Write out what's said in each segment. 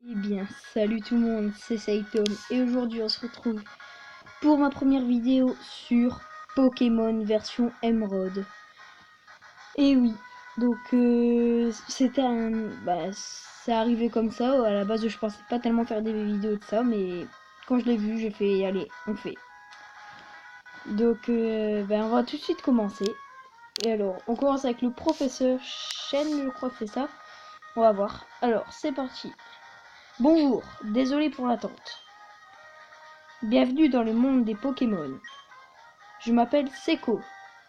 Eh bien, salut tout le monde, c'est Saitom et aujourd'hui on se retrouve pour ma première vidéo sur Pokémon version Emerald. Et oui, donc c'était c'est arrivé comme ça. À la base, je pensais pas tellement faire des vidéos de ça, mais quand je l'ai vu, j'ai fait allez, on fait. Donc, on va tout de suite commencer. Et alors, on commence avec le professeur Shen, je crois que c'est ça. On va voir. Alors, c'est parti. Bonjour, désolé pour l'attente. Bienvenue dans le monde des Pokémon. Je m'appelle Seko,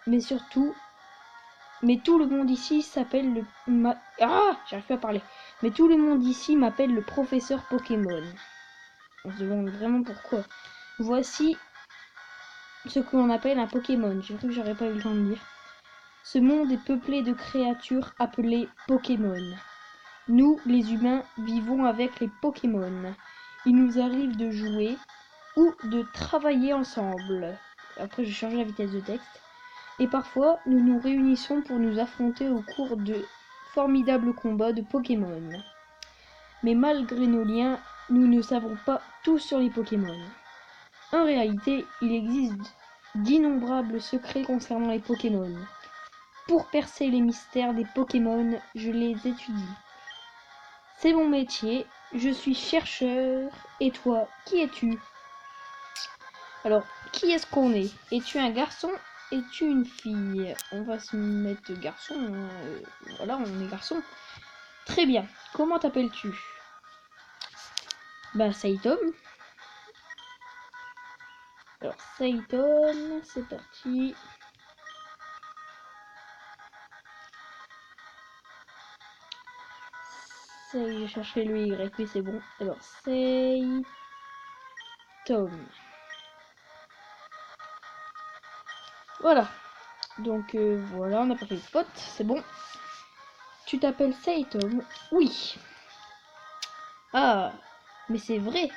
mais tout le monde ici s'appelle j'arrive pas à parler. Mais tout le monde ici m'appelle le professeur Pokémon. On se demande vraiment pourquoi. Voici ce que l'on appelle un Pokémon. J'ai cru que j'aurais pas eu le temps de dire. Ce monde est peuplé de créatures appelées Pokémon. Nous, les humains, vivons avec les Pokémon. Il nous arrive de jouer ou de travailler ensemble. Après, j'ai changé la vitesse de texte. Et parfois, nous nous réunissons pour nous affronter au cours de formidables combats de Pokémon. Mais malgré nos liens, nous ne savons pas tout sur les Pokémon. En réalité, il existe d'innombrables secrets concernant les Pokémon. Pour percer les mystères des Pokémon, je les étudie. C'est mon métier, je suis chercheur. Et toi, qui es-tu? Alors, qui est-ce qu'on est? Es-tu un garçon? Es-tu une fille? On va se mettre garçon. Voilà, on est garçon. Très bien. Comment t'appelles-tu? Bah, Saitom. Alors, Saitom, c'est parti. J'ai cherché le Y, oui, c'est bon. Alors, Saitom. Voilà. Donc, voilà, on n'a pas fait de pote, c'est bon. Tu t'appelles Saitom? Oui. Ah, mais c'est vrai.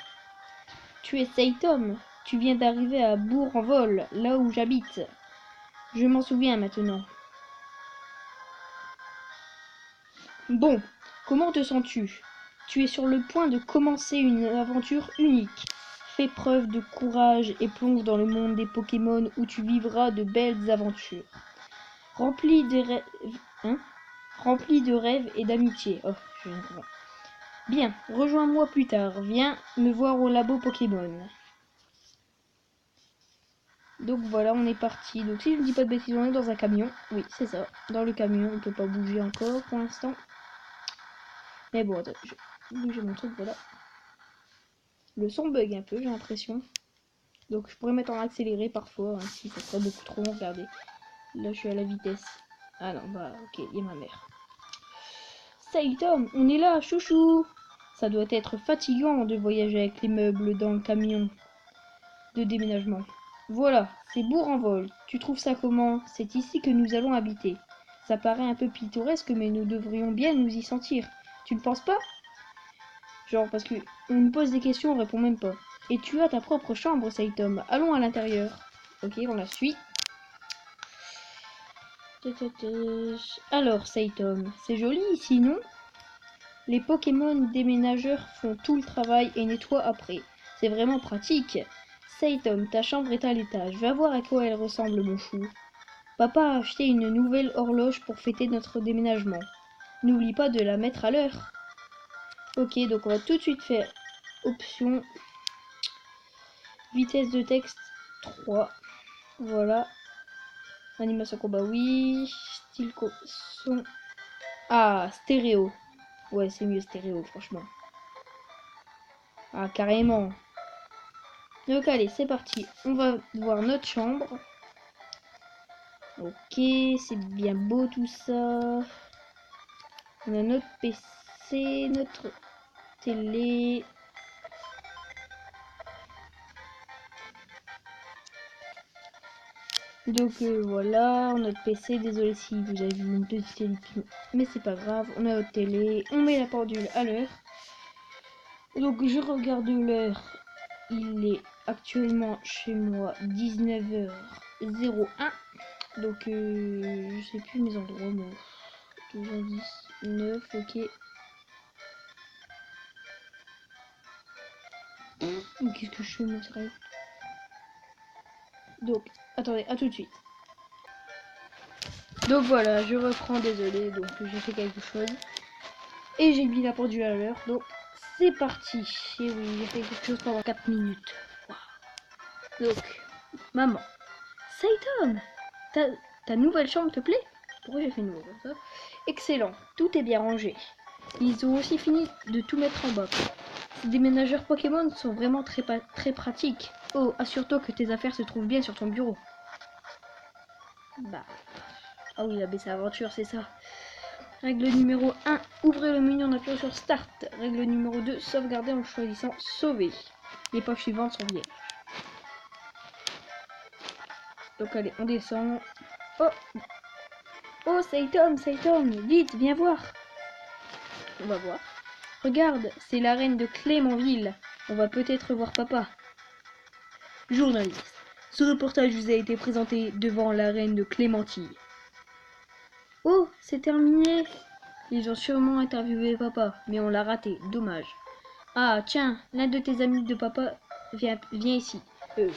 Tu es Saitom. Tu viens d'arriver à Bourg-en-Vol, là où j'habite. Je m'en souviens maintenant. Bon, comment te sens-tu? Tu es sur le point de commencer une aventure unique. Fais preuve de courage et plonge dans le monde des Pokémon où tu vivras de belles aventures. Rempli de rêves, hein? Rempli de rêves et d'amitié. Oh, je viens de comprendre. Bien, rejoins-moi plus tard. Viens me voir au labo Pokémon. Donc voilà, on est parti. Donc si je ne dis pas de bêtises, on est dans un camion. Oui, c'est ça. Dans le camion, on peut pas bouger encore pour l'instant. Mais bon, attends, je vais bouger mon truc, voilà. Le son bug un peu, j'ai l'impression. Donc je pourrais mettre en accéléré parfois, hein, si ça serait beaucoup trop long. Regardez. Là, je suis à la vitesse. Ah non, bah ok, il y a ma mère. Salut Tom, on est là, chouchou. Ça doit être fatigant de voyager avec les meubles dans le camion de déménagement. Voilà, c'est Bourg-en-Vol. Tu trouves ça comment? C'est ici que nous allons habiter. Ça paraît un peu pittoresque, mais nous devrions bien nous y sentir. Tu ne penses pas? Genre, parce que on nous pose des questions, on répond même pas. Et tu as ta propre chambre, Saitom. Allons à l'intérieur. Ok, on la suit. Alors, Saitom, c'est joli ici, non? Les Pokémon déménageurs font tout le travail et nettoient après. C'est vraiment pratique. Saitom, ta chambre est à l'étage. Va voir à quoi elle ressemble, mon chou. Papa a acheté une nouvelle horloge pour fêter notre déménagement. N'oublie pas de la mettre à l'heure. Ok, donc on va tout de suite faire option vitesse de texte 3. Voilà. Animation combat, oui. Style son. Ah, stéréo. Ouais, c'est mieux stéréo, franchement. Ah, carrément. Donc allez, c'est parti. On va voir notre chambre. Ok, c'est bien beau tout ça. On a notre PC, notre télé. Donc voilà, on a notre PC. Désolé si vous avez vu une petite télé, mais c'est pas grave. On a notre télé. On met la pendule à l'heure. Donc je regarde l'heure. Il est actuellement chez moi 19h01. Donc je sais plus mes endroits moi. 12, 10, 9, ok. Qu'est-ce que je fais, mon sérieux? Donc, attendez, à tout de suite. Donc voilà, je reprends, désolé, donc j'ai fait quelque chose. Et j'ai mis la pendule à l'heure, donc c'est parti. Et oui, j'ai fait quelque chose pendant 4 minutes. Wow. Donc, maman. Saitom, ta nouvelle chambre te plaît? Pourquoi j'ai fait nouveau comme ça? Excellent, tout est bien rangé. Ils ont aussi fini de tout mettre en bas. Ces déménageurs Pokémon sont vraiment très pratiques. Oh, assure-toi que tes affaires se trouvent bien sur ton bureau. Bah... Ah oui, la BC Aventure, c'est ça. Règle numéro 1, ouvrez le menu en appuyant sur Start. Règle numéro 2, sauvegarder en choisissant Sauver. Les pages suivantes sont vierges. Donc allez, on descend. Oh, oh, Saitom, vite, viens voir. On va voir. Regarde, c'est la reine de Clémenville. On va peut-être voir papa. Journaliste, ce reportage vous a été présenté devant la reine de Clémentille. Oh, c'est terminé. Ils ont sûrement interviewé papa, mais on l'a raté, dommage. Ah, tiens, l'un de tes amis de papa viens ici.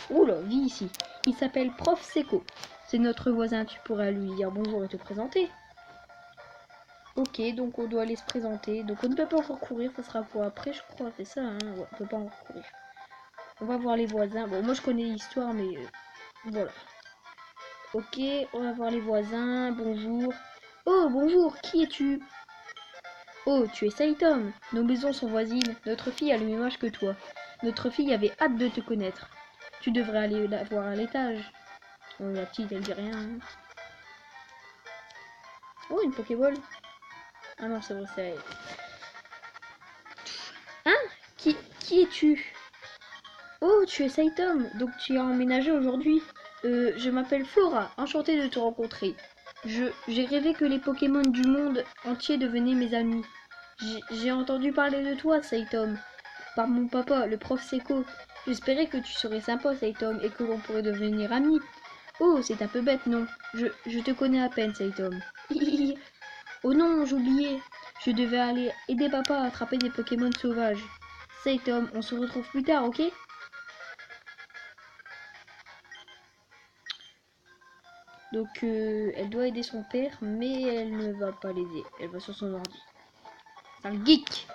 Oula, viens ici. Il s'appelle Prof Seco. C'est notre voisin, tu pourras lui dire bonjour et te présenter. Ok, donc on doit aller se présenter. Donc on ne peut pas encore courir, ça sera pour après, je crois. C'est ça, hein. Ouais, on peut pas encore courir. On va voir les voisins. Bon, moi je connais l'histoire, mais voilà. Ok, on va voir les voisins. Bonjour. Oh, bonjour, qui es-tu? Oh, tu es Saitom. Nos maisons sont voisines. Notre fille a le même âge que toi. Notre fille avait hâte de te connaître. Tu devrais aller la voir à l'étage. Oh, la petite, elle dit rien. Hein. Oh, une Pokéball. Ah non, c'est vrai, c'est elle. Hein? Qui es-tu? Oh, tu es Saitom, donc tu as emménagé aujourd'hui. Je m'appelle Flora, enchantée de te rencontrer. J'ai rêvé que les Pokémon du monde entier devenaient mes amis. J'ai entendu parler de toi, Saitom, par mon papa, le prof Seco. J'espérais que tu serais sympa, Saitom, et que l'on pourrait devenir amis. Oh, c'est un peu bête, non? Je te connais à peine, Saitom. Oh non, j'oubliais. Je devais aller aider papa à attraper des Pokémon sauvages. Saitom, on se retrouve plus tard, ok? Donc elle doit aider son père, mais elle ne va pas l'aider. Elle va sur son ordi. C'est un geek.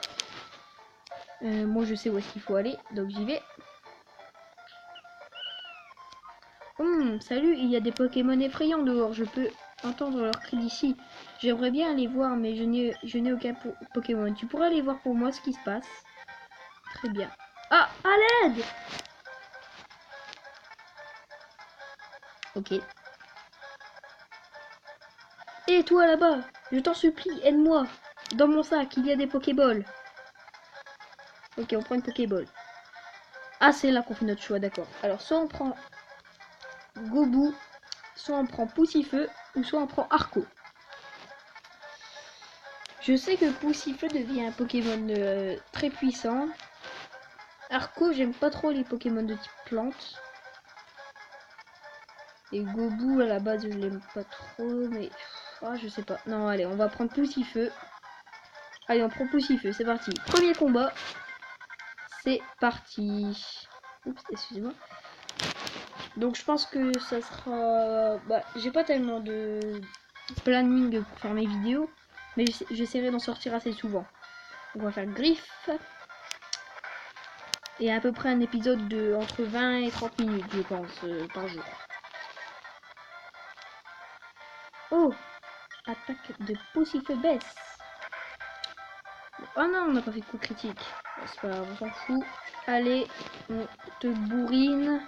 Moi je sais où est-ce qu'il faut aller, donc j'y vais. Salut, il y a des Pokémon effrayants dehors. Je peux entendre leurs cris d'ici. J'aimerais bien aller voir, mais je n'ai aucun Pokémon. Tu pourrais aller voir pour moi ce qui se passe? Très bien. Ah, à l'aide! Ok. Et toi là-bas, je t'en supplie, aide-moi. Dans mon sac, il y a des Pokéballs. Ok, on prend une Pokéball. Ah, c'est là qu'on fait notre choix, d'accord. Alors, soit on prend Gobu, soit on prend Poussifeu, ou soit on prend Arco. Je sais que Poussifeu devient un Pokémon très puissant. Arco, j'aime pas trop les Pokémon de type plante. Et Gobu, à la base, je l'aime pas trop, mais... Ah, je sais pas. Non, allez, on va prendre Poussifeu. Allez, on prend Poussifeu, c'est parti. Premier combat. C'est parti. Oups, excusez-moi. Donc je pense que ça sera... Bah, j'ai pas tellement de planning pour faire mes vidéos, mais j'essaierai d'en sortir assez souvent. On va faire griffe. Et à peu près un épisode de entre 20 et 30 minutes, je pense, par jour. Oh! Attaque de Poussifeu baisse. Oh non, on n'a pas fait de coup critique. C'est pas grave, on s'en fout. Allez, on te bourrine.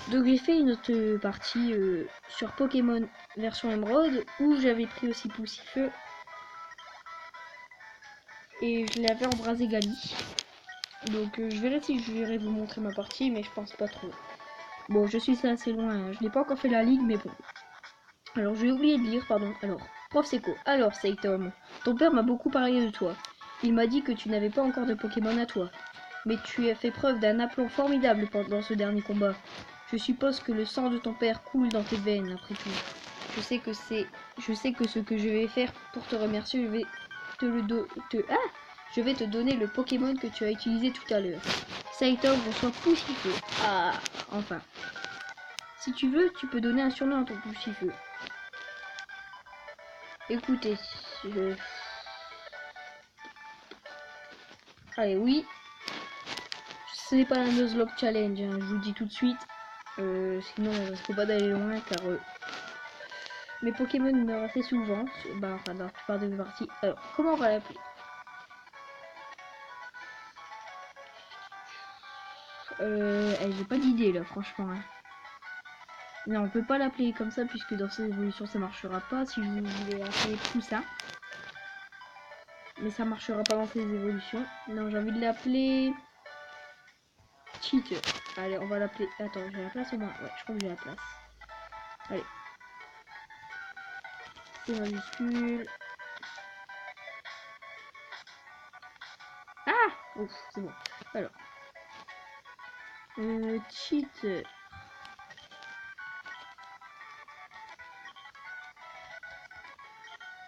Donc j'ai fait une autre partie sur Pokémon version Emerald où j'avais pris aussi Poussifeu et je l'avais embrasé Gali. Donc je verrai si je vais vous montrer ma partie, mais je pense pas trop. Bon, je suis assez loin, hein. Je n'ai pas encore fait la ligue, mais bon. Alors j'ai oublié de lire, pardon. Alors, Prof Seco. Alors Saitom, ton père m'a beaucoup parlé de toi. Il m'a dit que tu n'avais pas encore de Pokémon à toi. Mais tu as fait preuve d'un aplomb formidable pendant ce dernier combat. Je suppose que le sang de ton père coule dans tes veines, après tout. Je sais que ce que je vais faire pour te remercier, je je vais te donner le Pokémon que tu as utilisé tout à l'heure. Saito reçoit Poussifeu. Ah, enfin. Si tu veux, tu peux donner un surnom à ton Poussifeu. Écoutez, allez, oui. Ce n'est pas un Nuzlocke Challenge, hein, je vous le dis tout de suite. Sinon, on risque pas d'aller loin car mes Pokémon meurent assez souvent. Bah, enfin, dans la plupart de mes parties. Alors, comment on va l'appeler? J'ai pas d'idée là, franchement. Hein. Non, on peut pas l'appeler comme ça puisque dans ces évolutions ça marchera pas. Si je voulais l'appeler Poussin, mais ça marchera pas dans ces évolutions. Non, j'ai envie de l'appeler Cheater. Allez, on va l'appeler. Attends, j'ai la place au moins. Ouais, je crois que j'ai la place. Allez. C'est majuscule. Ah! Ouf, c'est bon. Alors. Cheater.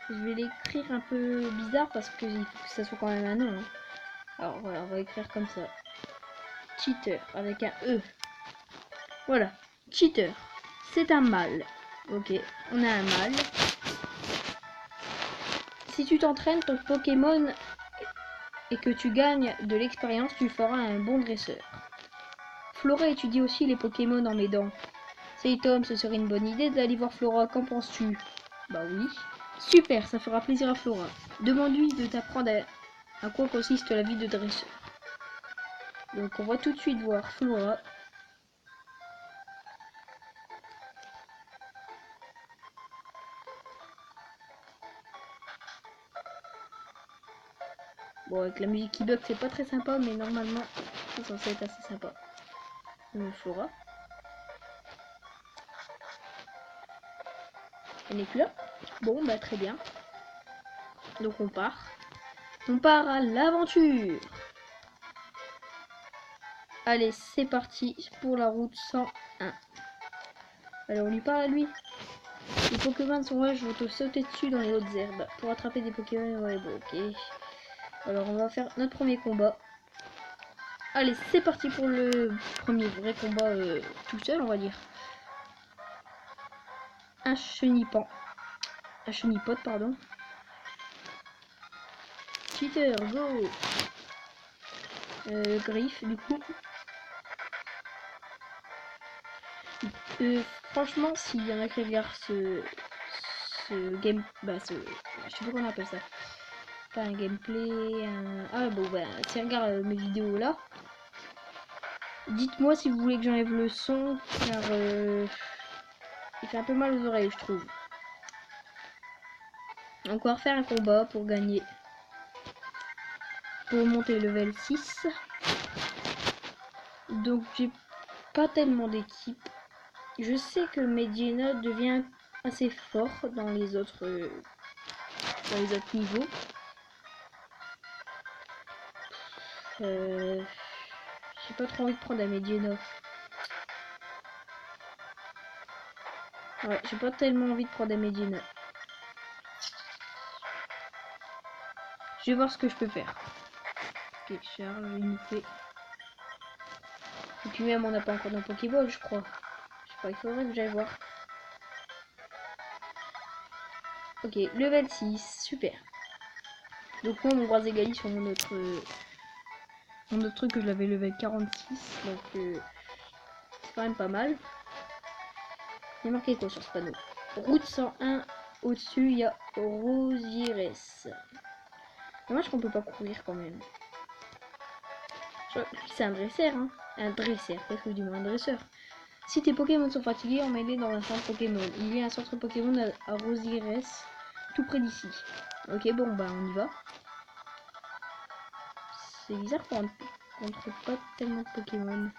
Je vais l'écrire un peu bizarre parce que il faut que ça soit quand même un nom. Hein. Alors voilà, on va écrire comme ça. Cheater avec un E. Voilà. Cheater. C'est un mâle. Ok, on a un mâle. Si tu t'entraînes ton Pokémon et que tu gagnes de l'expérience, tu feras un bon dresseur. Flora étudie aussi les Pokémon en m'aidant. C'est Tom, ce serait une bonne idée d'aller voir Flora, qu'en penses-tu? Bah oui. Super, ça fera plaisir à Flora. Demande-lui de t'apprendre à quoi consiste la vie de dresseur. Donc on va tout de suite voir Flora. Bon, avec la musique qui bug, c'est pas très sympa, mais normalement, c'est censé être assez sympa. Flora. Elle n'est plus là. Bon, bah très bien. Donc on part. On part à l'aventure. Allez, c'est parti pour la route 101. Allez, on lui parle à lui. Les Pokémon sauvages vont te sauter dessus dans les hautes herbes. Pour attraper des Pokémon, ouais, bon, ok. Alors, on va faire notre premier combat. Allez, c'est parti pour le premier vrai combat tout seul, on va dire. Un chenipan. Un chenipote, pardon. Cheater, go! Griffe, du coup. Franchement, s'il y en a qui regardent ce game... Bah, je sais pas comment on appelle ça. Pas un gameplay, Ah bon, bah, si regarde mes vidéos là, dites-moi si vous voulez que j'enlève le son, car il fait un peu mal aux oreilles, je trouve. Donc on va refaire un combat pour gagner. Pour monter level 6. Donc j'ai pas tellement d'équipe. Je sais que Medina devient assez fort dans les autres niveaux. J'ai pas trop envie de prendre un Medina. Ouais, j'ai pas tellement envie de prendre un Medina. Je vais voir ce que je peux faire. Ok, charge, il nous fait. Et puis même on n'a pas encore d'un Pokéball, je crois. Je sais pas, il faudrait que j'aille voir. Ok, level 6, super. Donc moi mon Brazégali sur mon autre truc que je l'avais level 46, donc c'est quand même pas mal. Il y a marqué quoi sur ce panneau? Route 101, au-dessus il y a Rosires. Dommage qu'on peut pas courir quand même. C'est un dresseur, hein. Un dresseur, qu'est-ce que je dis moi, un dresseur. Si tes Pokémon sont fatigués, emmène-les dans un centre Pokémon. Il y a un centre Pokémon à Rosires, tout près d'ici. Ok, bon, bah on y va. C'est bizarre qu'on trouve pas tellement de Pokémon.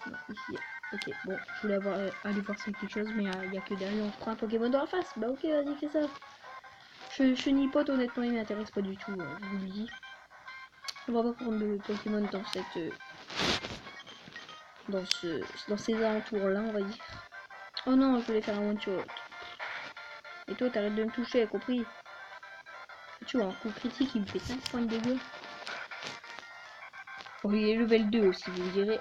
Non, ici. Ok, bon, je voulais aller voir si quelque chose, mais il n'y a que derrière, on prend un Pokémon dans la face. Bah ok, vas-y, fais ça. Chenipote, honnêtement, il m'intéresse pas du tout, je vous le dis. On va pas prendre de Pokémon dans cette... dans ces alentours-là, on va dire. Oh non, je voulais faire un one-shot. Et toi, t'arrêtes de me toucher, compris? Tu vois, un coup critique, il me fait 5 points de dégâts. Bon, il est level 2 aussi, vous me direz.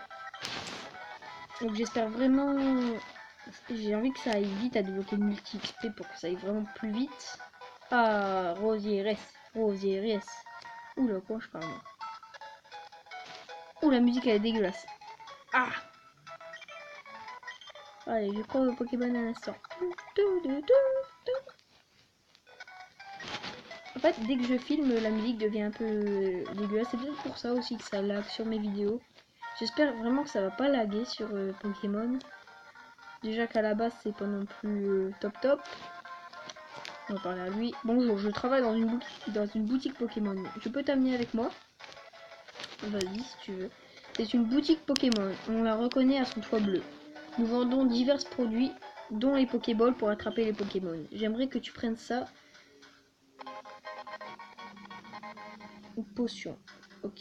Donc j'espère vraiment... J'ai envie que ça aille vite à débloquer le multi XP pour que ça aille vraiment plus vite. Ah, Rosieres, Rosieres. Oula, quoi je parle moi. Ouh, la musique elle est dégueulasse. Ah. Allez, je prends le Pokémon à l'instant. En fait, dès que je filme, la musique devient un peu dégueulasse. C'est peut-être pour ça aussi que ça lag sur mes vidéos. J'espère vraiment que ça va pas laguer sur Pokémon. Déjà qu'à la base, c'est pas non plus top top. On va parler à lui. Bonjour, je travaille dans une boutique Pokémon. Je peux t'amener avec moi? Vas-y, si tu veux. C'est une boutique Pokémon. On la reconnaît à son toit bleu. Nous vendons divers produits, dont les Pokéballs pour attraper les Pokémon. J'aimerais que tu prennes ça. Une potion. Ok.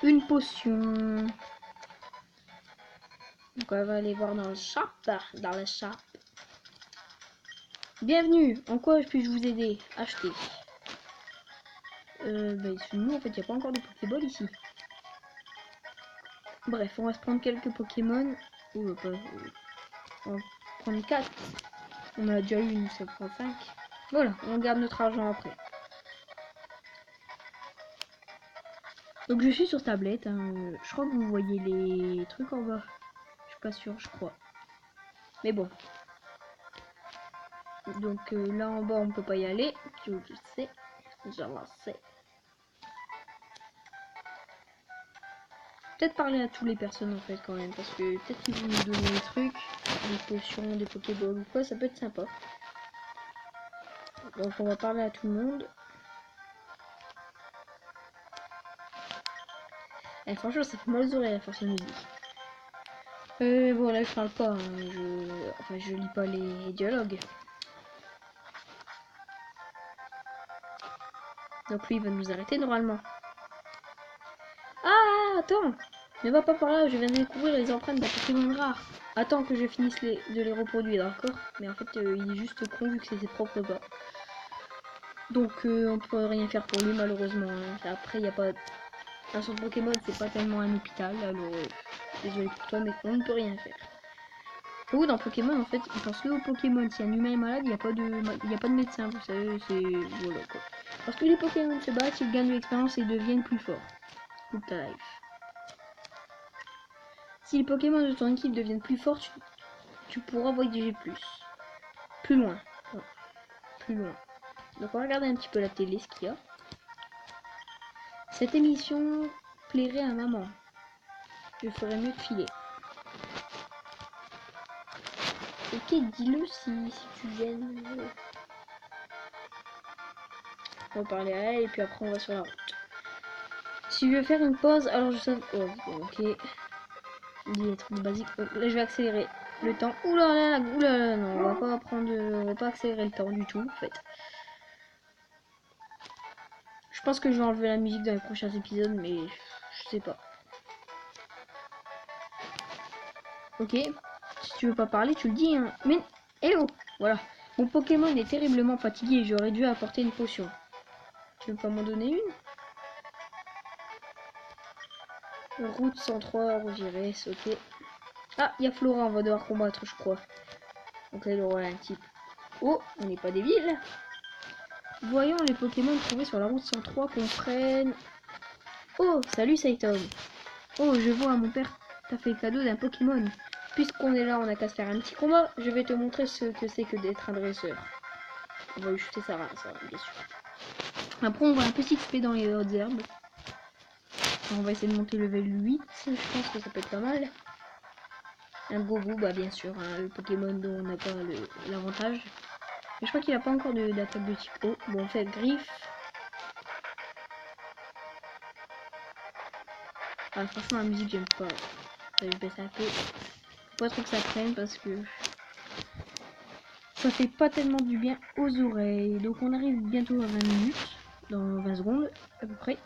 Une potion. Donc on va aller voir dans le shop. Dans le shop. Bienvenue. En quoi puis-je vous aider? Acheter. Nous en fait il n'y a pas encore de Pokéball ici. Bref, on va se prendre quelques Pokémon. On va prendre 4. On a déjà eu une, ça prend 5. Voilà, on garde notre argent après. Donc je suis sur tablette, hein. Je crois que vous voyez les trucs en bas. Je suis pas sûre, je crois. Mais bon. Donc là en bas on peut pas y aller. Je sais. Je le sais. Peut-être parler à toutes les personnes en fait quand même. Parce que peut-être qu'ils vont nous donner des trucs. Des potions, des Pokéballs ou quoi. Ça peut être sympa. Donc on va parler à tout le monde. Et franchement ça fait mal aux oreilles à faire cette musique. Bon là je parle pas. Hein. Enfin je lis pas les dialogues. Donc lui il va nous arrêter normalement. Ah attends. Ne va pas par là, je viens de découvrir les empreintes d'un Pokémon rare. Attends que je finisse de les reproduire, d'accord? Mais en fait, il est juste con vu que c'est ses propres pas. Donc, on peut rien faire pour lui, malheureusement. Hein. Après, il n'y a pas... Un centre Pokémon, c'est pas tellement un hôpital, alors... désolé pour toi, mais on ne peut rien faire. Ou dans Pokémon, en fait, ils pensent que au Pokémon, si un humain est malade, il n'y a pas de médecin, vous savez, c'est... Voilà, quoi. Parce que les Pokémon se battent, ils gagnent de l'expérience et deviennent plus forts. Toute ta life. Si les Pokémon de ton équipe deviennent plus forts, tu pourras voyager plus. Plus loin. Non, plus loin. Donc on va regarder un petit peu la télé, ce qu'il y a. Cette émission plairait à maman. Je ferais mieux de filer. Ok, dis-le si tu viennes. On va parler à elle et puis après on va sur la route. Si je veux faire une pause, alors je sais... Oh, ok. Dis les trucs basiques. Oh, là je vais accélérer le temps. Oulala, oulala, non, on va pas prendre... On va pas accélérer le temps du tout, en fait. Je pense que je vais enlever la musique dans les prochains épisodes, mais je sais pas. Ok. Si tu veux pas parler, tu le dis, hein. Mais... Eh oh. Voilà. Mon Pokémon est terriblement fatigué et j'aurais dû apporter une potion. Tu veux pas m'en donner une? Route 103, Rogires, ok. Ah, il y a Flora, on va devoir combattre, je crois. Donc là, il aura un type. Oh, on n'est pas débile. Voyons les Pokémon trouvés sur la route 103 qu'on prenne. Oh, salut Saitom. Oh, je vois, mon père t'a fait cadeau d'un Pokémon. Puisqu'on est là, on a qu'à se faire un petit combat. Je vais te montrer ce que c'est que d'être un dresseur. On va lui chuter sa race, bien sûr. Après, on va un petit XP dans les hautes herbes. On va essayer de monter level 8. Je pense que ça peut être pas mal. Un Gobu, bah bien sûr, hein, le Pokémon dont on n'a pas l'avantage. Mais je crois qu'il a pas encore d'attaque de type eau. Bon, on fait griffe. Ah, franchement, la musique, j'aime pas. Ça va baisser un peu. Faut pas trop que ça traîne parce que ça fait pas tellement du bien aux oreilles. Donc, on arrive bientôt à 20 minutes. Dans 20 secondes, à peu près.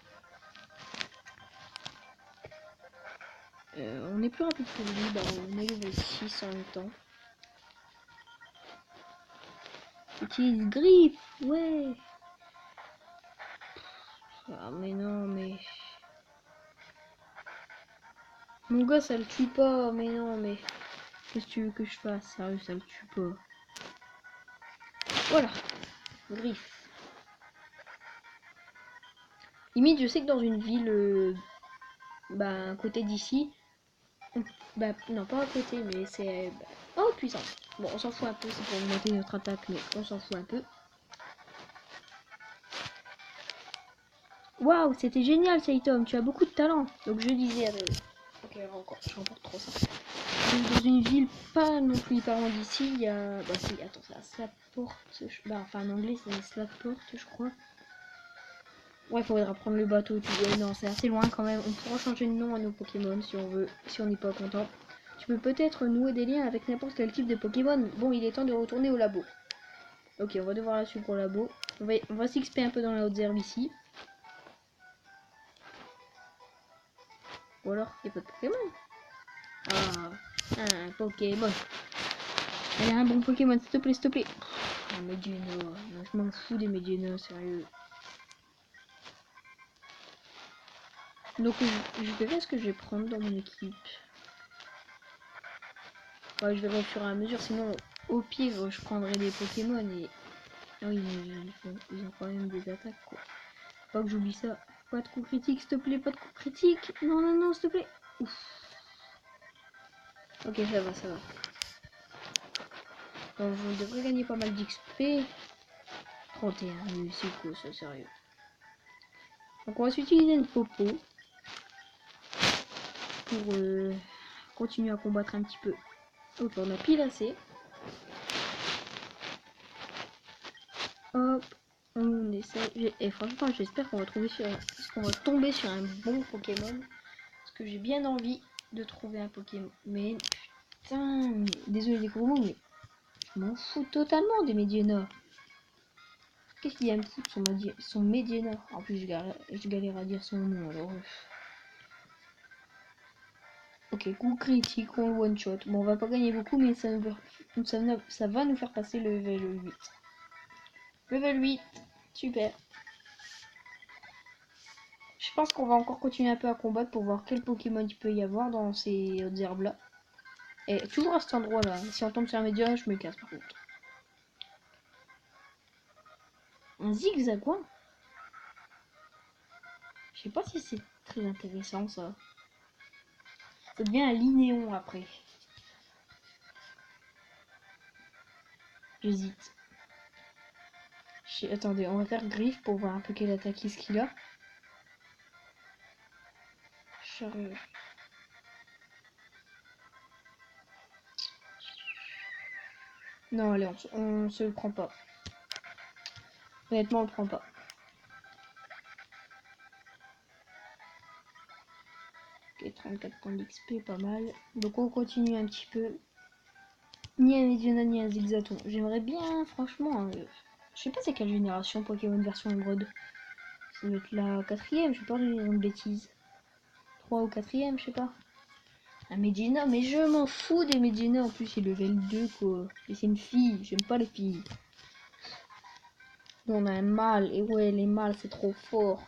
On est plus rapide que lui. Bah, on est level 6 en même temps. Utilise griffe. Ouais. Ah, mais non, mais... Mon gars, ça le tue pas. Mais non, mais... Qu'est-ce que tu veux que je fasse? Sérieux, ça le tue pas. Voilà. Griffe. Limite, je sais que dans une ville... à côté d'ici... Bah, non, pas à côté, mais c'est... oh, puissance. Bon, on s'en fout un peu, c'est pour augmenter notre attaque, mais on s'en fout un peu. Waouh, c'était génial, Saitom, tu as beaucoup de talent. Donc je disais... ok, encore, je remporte 300. Dans une ville pas non plus hyper loin d'ici, il y a... Bah si, attends, c'est à Slaport. Bah, enfin, en anglais, c'est Slaport, je crois. Ouais, il faudra prendre le bateau, tu vois. Non, c'est assez loin quand même. On pourra changer de nom à nos Pokémon si on veut, si on n'est pas content. Tu peux peut-être nouer des liens avec n'importe quel type de Pokémon. Bon, il est temps de retourner au labo. Ok, on va devoir la suivre au labo. On va s'XP un peu dans la haute herbe ici. Ou alors, il n'y a pas de Pokémon. Ah, un Pokémon. Elle a un bon Pokémon, s'il te plaît, s'il te plaît. Oh, Medina. Je m'en fous des Medina, sérieux. Donc, je verrai ce que je vais prendre dans mon équipe. Ouais, je verrai au fur et à mesure, sinon, au pire, je prendrai des Pokémon et... ah oui, mais ils ont quand même des attaques, quoi. Pas que j'oublie ça. Pas de coup critique, s'il te plaît, pas de coup critique. Non, non, non, s'il te plaît. Ouf. Ok, ça va, ça va. Donc, je devrais gagner pas mal d'XP. 31, mais c'est quoi ça, sérieux. Donc, on va s'utiliser une popo pour continuer à combattre un petit peu. Ok, on a pile assez. Hop, on essaie. Et franchement, j'espère qu'on va tomber sur un bon Pokémon. Parce que j'ai bien envie de trouver un Pokémon. Mais putain, désolé les gros mots, mais je m'en fous totalement des Médiénors. Qu'est-ce qu'il y a à me foutre son Médiénor? En plus, je galère à dire son nom alors. Ok, coup critique, on one shot. Bon, on va pas gagner beaucoup, mais ça va nous faire passer le level 8. Level 8, super. Je pense qu'on va encore continuer un peu à combattre pour voir quel Pokémon il peut y avoir dans ces hautes herbes là. Et toujours à cet endroit là. Si on tombe sur un média, je me casse par contre. Un zigzagouin? Je sais pas si c'est très intéressant ça. Ça devient un linéon après. J'hésite. Attendez, on va faire griffe pour voir un peu quelle attaque est-ce qu'il a. Charge. Non, allez, on se le prend pas. Honnêtement, on le prend pas. Ok, 34 points d'XP, pas mal. Donc on continue un petit peu. Ni un Mediona, ni un Zigzaton. J'aimerais bien, franchement... je sais pas c'est quelle génération Pokémon version Emerald. Ça doit être la 4ème, je sais pas de bêtises. 3 ou 4ème, je sais pas. Un Medina, mais je m'en fous des Medina, en plus il est level 2 quoi. Et c'est une fille, j'aime pas les filles. Nous on a un mâle, et ouais les mâles c'est trop fort.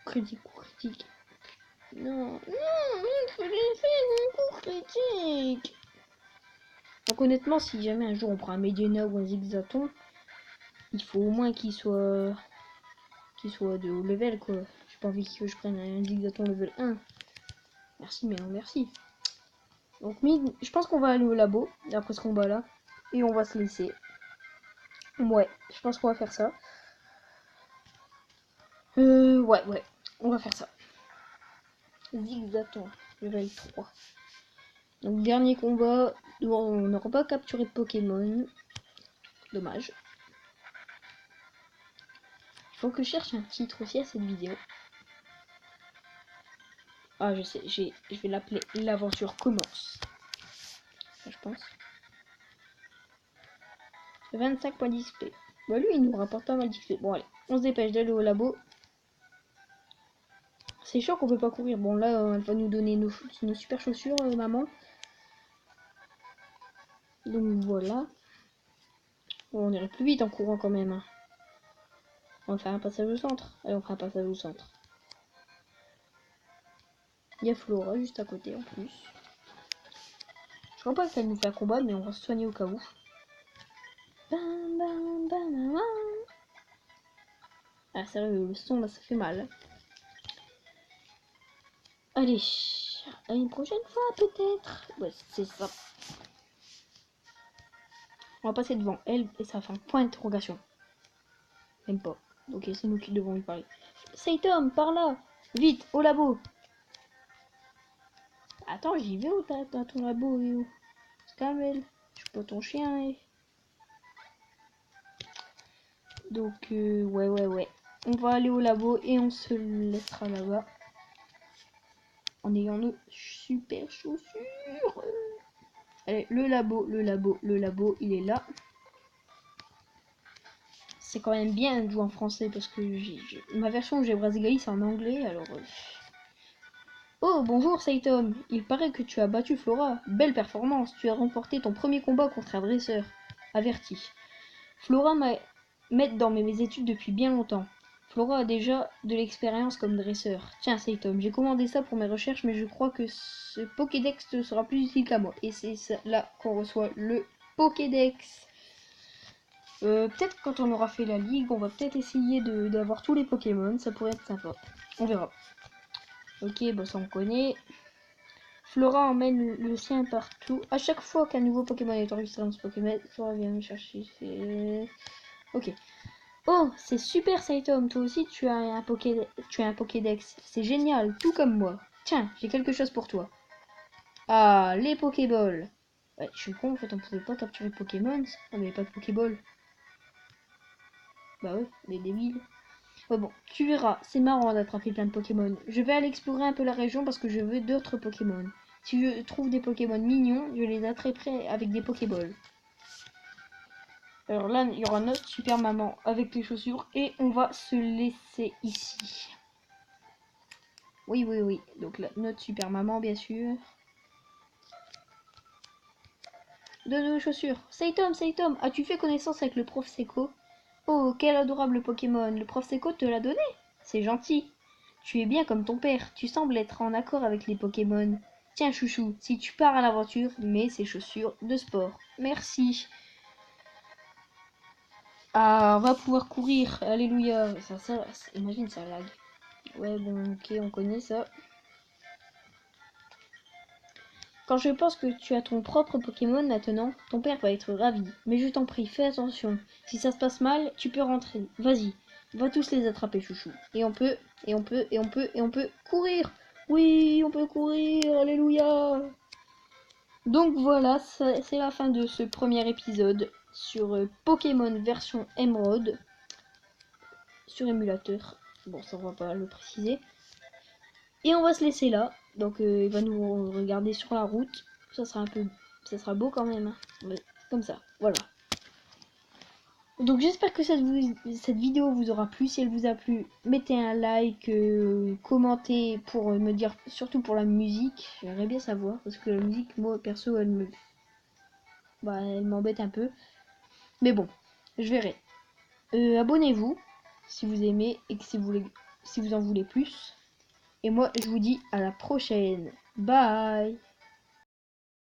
Critique ou critique. Non, non, il fallait faire un coup critique. Donc honnêtement, si jamais un jour on prend un Medina ou un Zigzaton, il faut au moins qu'il soit de haut level quoi. J'ai pas envie que je prenne un Zigzaton level 1. Merci mais non merci. Donc je pense qu'on va aller au labo après ce combat là. Et on va se laisser. Ouais, je pense qu'on va faire ça. Ouais, on va faire ça. Zigzaton, level 3. Donc dernier combat, on n'aura pas capturé de Pokémon. Dommage. Il faut que je cherche un titre aussi à cette vidéo. Ah je sais, je vais l'appeler l'aventure commence. Je pense. 25 points d'XP. Bah lui il nous rapporte pas mal d'XP. Bon allez, on se dépêche d'aller au labo. C'est sûr qu'on peut pas courir. Bon là elle va nous donner nos super chaussures maman. Donc voilà. Bon, on irait plus vite en courant quand même. Hein. On va faire un passage au centre. Allez on fera un passage au centre. Il y a Flora juste à côté en plus. Je crois pas qu'elle nous fait un combat, mais on va se soigner au cas où. Bam, bam, bam, bam, bam. Ah sérieux, le son là ça fait mal. Allez, à une prochaine fois peut-être. Ouais, c'est ça. On va passer devant elle et ça fait un point d'interrogation. Même pas. Ok, c'est nous qui devons lui parler. Saitama, par là. Vite, au labo. Attends, j'y vais où t'as ton labo, où? Camel, je suis pas ton chien. Donc, ouais. On va aller au labo et on se laissera là-bas. En ayant nos super chaussures. Allez, le labo, il est là. C'est quand même bien de jouer en français parce que ma version où j'ai Brasigali c'est en anglais, alors... Oh, bonjour Saitama. Il paraît que tu as battu Flora. Belle performance, tu as remporté ton premier combat contre un dresseur. Averti. Flora m'aide dans mes études depuis bien longtemps. Flora a déjà de l'expérience comme dresseur. Tiens Saitama, j'ai commandé ça pour mes recherches, mais je crois que ce Pokédex te sera plus utile qu'à moi. Et c'est là qu'on reçoit le Pokédex. Peut-être quand on aura fait la ligue, on va peut-être essayer d'avoir tous les Pokémon, ça pourrait être sympa. On verra. Ok, bah ça on connaît. Flora emmène le sien partout. À chaque fois qu'un nouveau Pokémon est enregistré dans ce Pokémon, Flora vient me chercher. Ok. Oh, c'est super Saitama, toi aussi tu as un Pokédex. C'est génial, tout comme moi. Tiens, j'ai quelque chose pour toi. Ah, les Pokéballs. Ouais, je suis con, en fait, on pouvait pas capturer Pokémon. On n'avait pas de Pokéball. Bah ouais, on est débiles. Ouais, bon, tu verras, c'est marrant d'attraper plein de Pokémon. Je vais aller explorer un peu la région parce que je veux d'autres Pokémon. Si je trouve des Pokémon mignons, je les attraperai avec des Pokéballs. Alors là, il y aura notre super maman avec les chaussures et on va se laisser ici. Oui. Donc là, notre super maman, bien sûr. Donne nos chaussures. Saitama, as-tu fait connaissance avec le prof Seco? Oh, quel adorable Pokémon. Le prof Seco te l'a donné? C'est gentil. Tu es bien comme ton père. Tu sembles être en accord avec les Pokémon. Tiens, chouchou, si tu pars à l'aventure, mets ces chaussures de sport. Merci. Ah, on va pouvoir courir. Alléluia. Imagine ça lag. Ouais, bon, ok, on connaît ça. Quand je pense que tu as ton propre Pokémon maintenant, ton père va être ravi. Mais je t'en prie, fais attention. Si ça se passe mal, tu peux rentrer. Vas-y, va tous les attraper, chouchou. Et on peut courir. Oui, on peut courir, alléluia. Donc voilà, c'est la fin de ce premier épisode sur Pokémon version Emerald. Sur émulateur. Bon, ça on va pas le préciser. Et on va se laisser là. Donc il va nous regarder sur la route. Ça sera beau quand même. Hein. Comme ça, voilà. Donc j'espère que cette vidéo vous aura plu. Si elle vous a plu, mettez un like, commentez pour me dire, surtout pour la musique. J'aimerais bien savoir parce que la musique, moi perso, elle m'embête un peu. Mais bon, je verrai. Abonnez-vous si vous aimez et que si vous en voulez plus. Et moi, je vous dis à la prochaine. Bye!